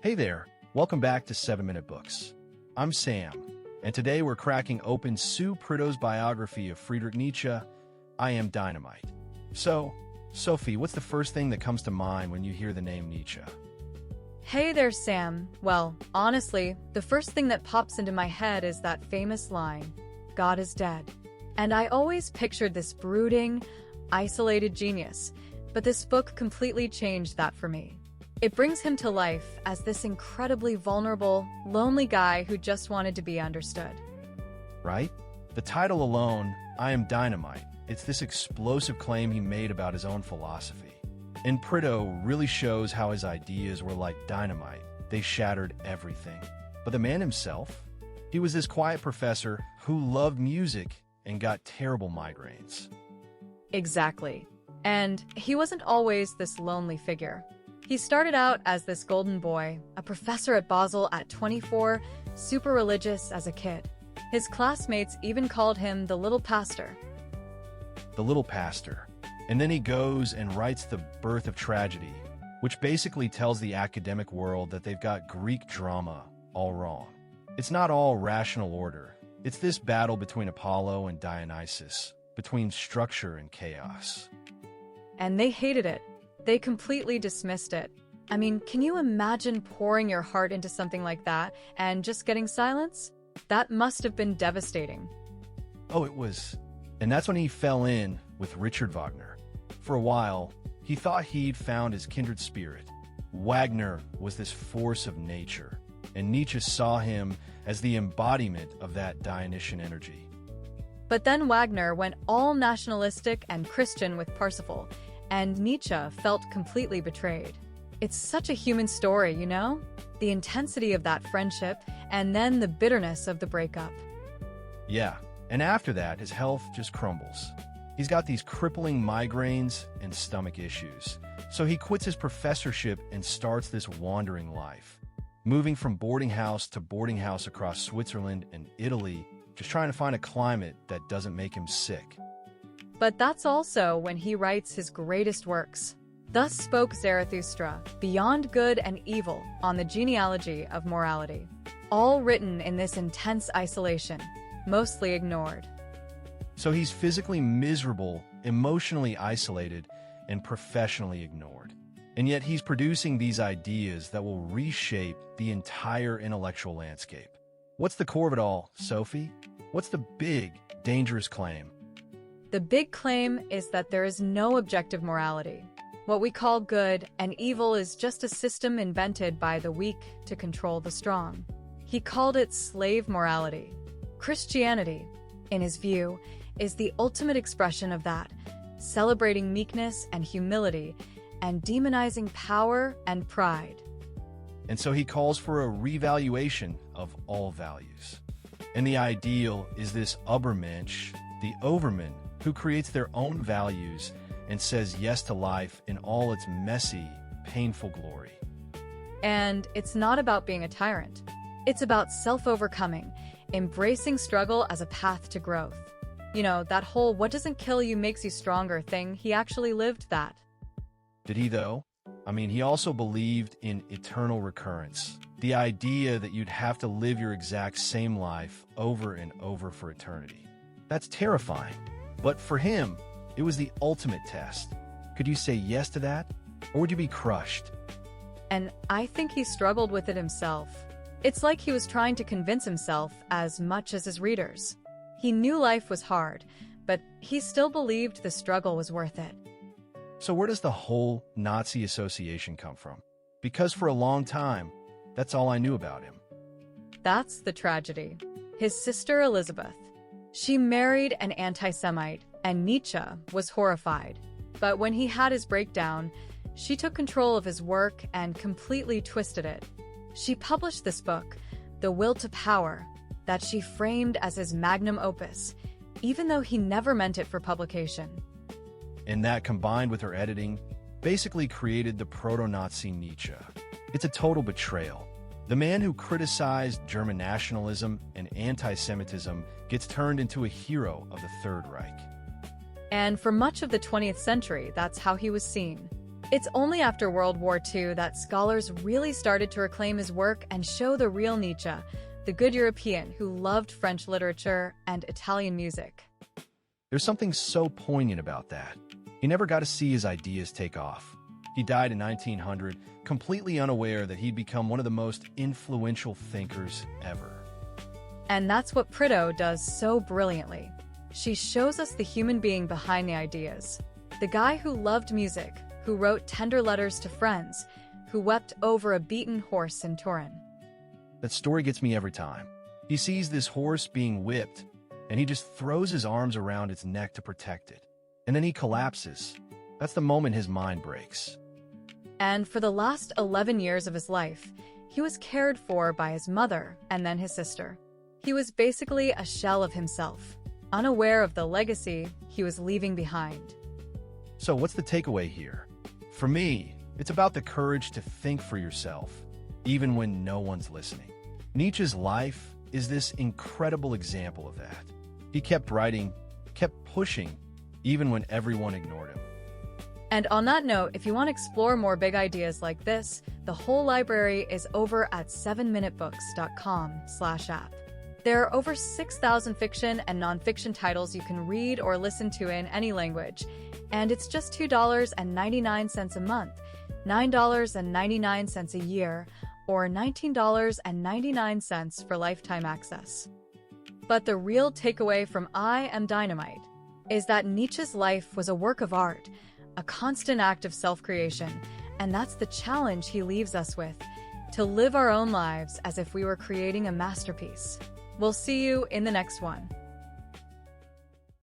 Hey there, welcome back to 7-Minute Books. I'm Sam, and today we're cracking open Sue Prideaux's biography of Friedrich Nietzsche, Am Dynamite. So, Sophie, what's the first thing that comes to mind when you hear the name Nietzsche? Hey there, Sam. Well, honestly, the first thing that pops into my head is that famous line, "God is dead." And I always pictured this brooding, isolated genius, but this book completely changed that for me. It brings him to life as this incredibly vulnerable, lonely guy who just wanted to be understood. Right? The title alone, I Am Dynamite, it's this explosive claim he made about his own philosophy. And Prideaux really shows how his ideas were like dynamite. They shattered everything. But the man himself? He was this quiet professor who loved music and got terrible migraines. Exactly. And he wasn't always this lonely figure. He started out as this golden boy, a professor at Basel at 24, super religious as a kid. His classmates even called him the little pastor. The little pastor. And then he goes and writes The Birth of Tragedy, which basically tells the academic world that they've got Greek drama all wrong. It's not all rational order. It's this battle between Apollo and Dionysus, between structure and chaos. And they hated it. They completely dismissed it. I mean, can you imagine pouring your heart into something like that and just getting silence? That must have been devastating. Oh, it was. And that's when he fell in with Richard Wagner. For a while, he thought he'd found his kindred spirit. Wagner was this force of nature, and Nietzsche saw him as the embodiment of that Dionysian energy. But then Wagner went all nationalistic and Christian with Parsifal, and Nietzsche felt completely betrayed. It's such a human story, you know? The intensity of that friendship, and then the bitterness of the breakup. Yeah, and after that, his health just crumbles. He's got these crippling migraines and stomach issues. So he quits his professorship and starts this wandering life, moving from boarding house to boarding house across Switzerland and Italy, just trying to find a climate that doesn't make him sick. But that's also when he writes his greatest works. Thus spoke Zarathustra, Beyond Good and Evil, on the genealogy of morality. All written in this intense isolation, mostly ignored. So he's physically miserable, emotionally isolated, and professionally ignored. And yet he's producing these ideas that will reshape the entire intellectual landscape. What's the core of it all, Sophie? What's the big, dangerous claim? The big claim is that there is no objective morality. What we call good and evil is just a system invented by the weak to control the strong. He called it slave morality. Christianity, in his view, is the ultimate expression of that, celebrating meekness and humility and demonizing power and pride. And so he calls for a revaluation of all values. And the ideal is this Übermensch, the overman, who creates their own values and says yes to life in all its messy, painful glory. And it's not about being a tyrant. It's about self-overcoming, embracing struggle as a path to growth. You know, that whole what doesn't kill you makes you stronger thing, he actually lived that. Did he, though? I mean, he also believed in eternal recurrence, the idea that you'd have to live your exact same life over and over for eternity. That's terrifying. But for him, it was the ultimate test. Could you say yes to that, or would you be crushed? And I think he struggled with it himself. It's like he was trying to convince himself as much as his readers. He knew life was hard, but he still believed the struggle was worth it. So where does the whole Nazi association come from? Because for a long time, that's all I knew about him. That's the tragedy. His sister Elizabeth. She married an anti-Semite, and Nietzsche was horrified. But when he had his breakdown, she took control of his work and completely twisted it. She published this book, The Will to Power, that she framed as his magnum opus, even though he never meant it for publication. And that, combined with her editing, basically created the proto-Nazi Nietzsche. It's a total betrayal. The man who criticized German nationalism and anti-Semitism gets turned into a hero of the Third Reich. And for much of the 20th century, that's how he was seen. It's only after World War II that scholars really started to reclaim his work and show the real Nietzsche, the good European who loved French literature and Italian music. There's something so poignant about that. He never got to see his ideas take off. He died in 1900, completely unaware that he'd become one of the most influential thinkers ever. And that's what Prideaux does so brilliantly. She shows us the human being behind the ideas. The guy who loved music, who wrote tender letters to friends, who wept over a beaten horse in Turin. That story gets me every time. He sees this horse being whipped, and he just throws his arms around its neck to protect it. And then he collapses. That's the moment his mind breaks. And for the last 11 years of his life, he was cared for by his mother and then his sister. He was basically a shell of himself, unaware of the legacy he was leaving behind. So what's the takeaway here? For me, it's about the courage to think for yourself, even when no one's listening. Nietzsche's life is this incredible example of that. He kept writing, kept pushing, even when everyone ignored him. And on that note, if you want to explore more big ideas like this, the whole library is over at 7minutebooks.com/app. There are over 6,000 fiction and nonfiction titles you can read or listen to in any language, and it's just $2.99 a month, $9.99 a year, or $19.99 for lifetime access. But the real takeaway from I Am Dynamite is that Nietzsche's life was a work of art, a constant act of self-creation, and that's the challenge he leaves us with, to live our own lives as if we were creating a masterpiece. We'll see you in the next one.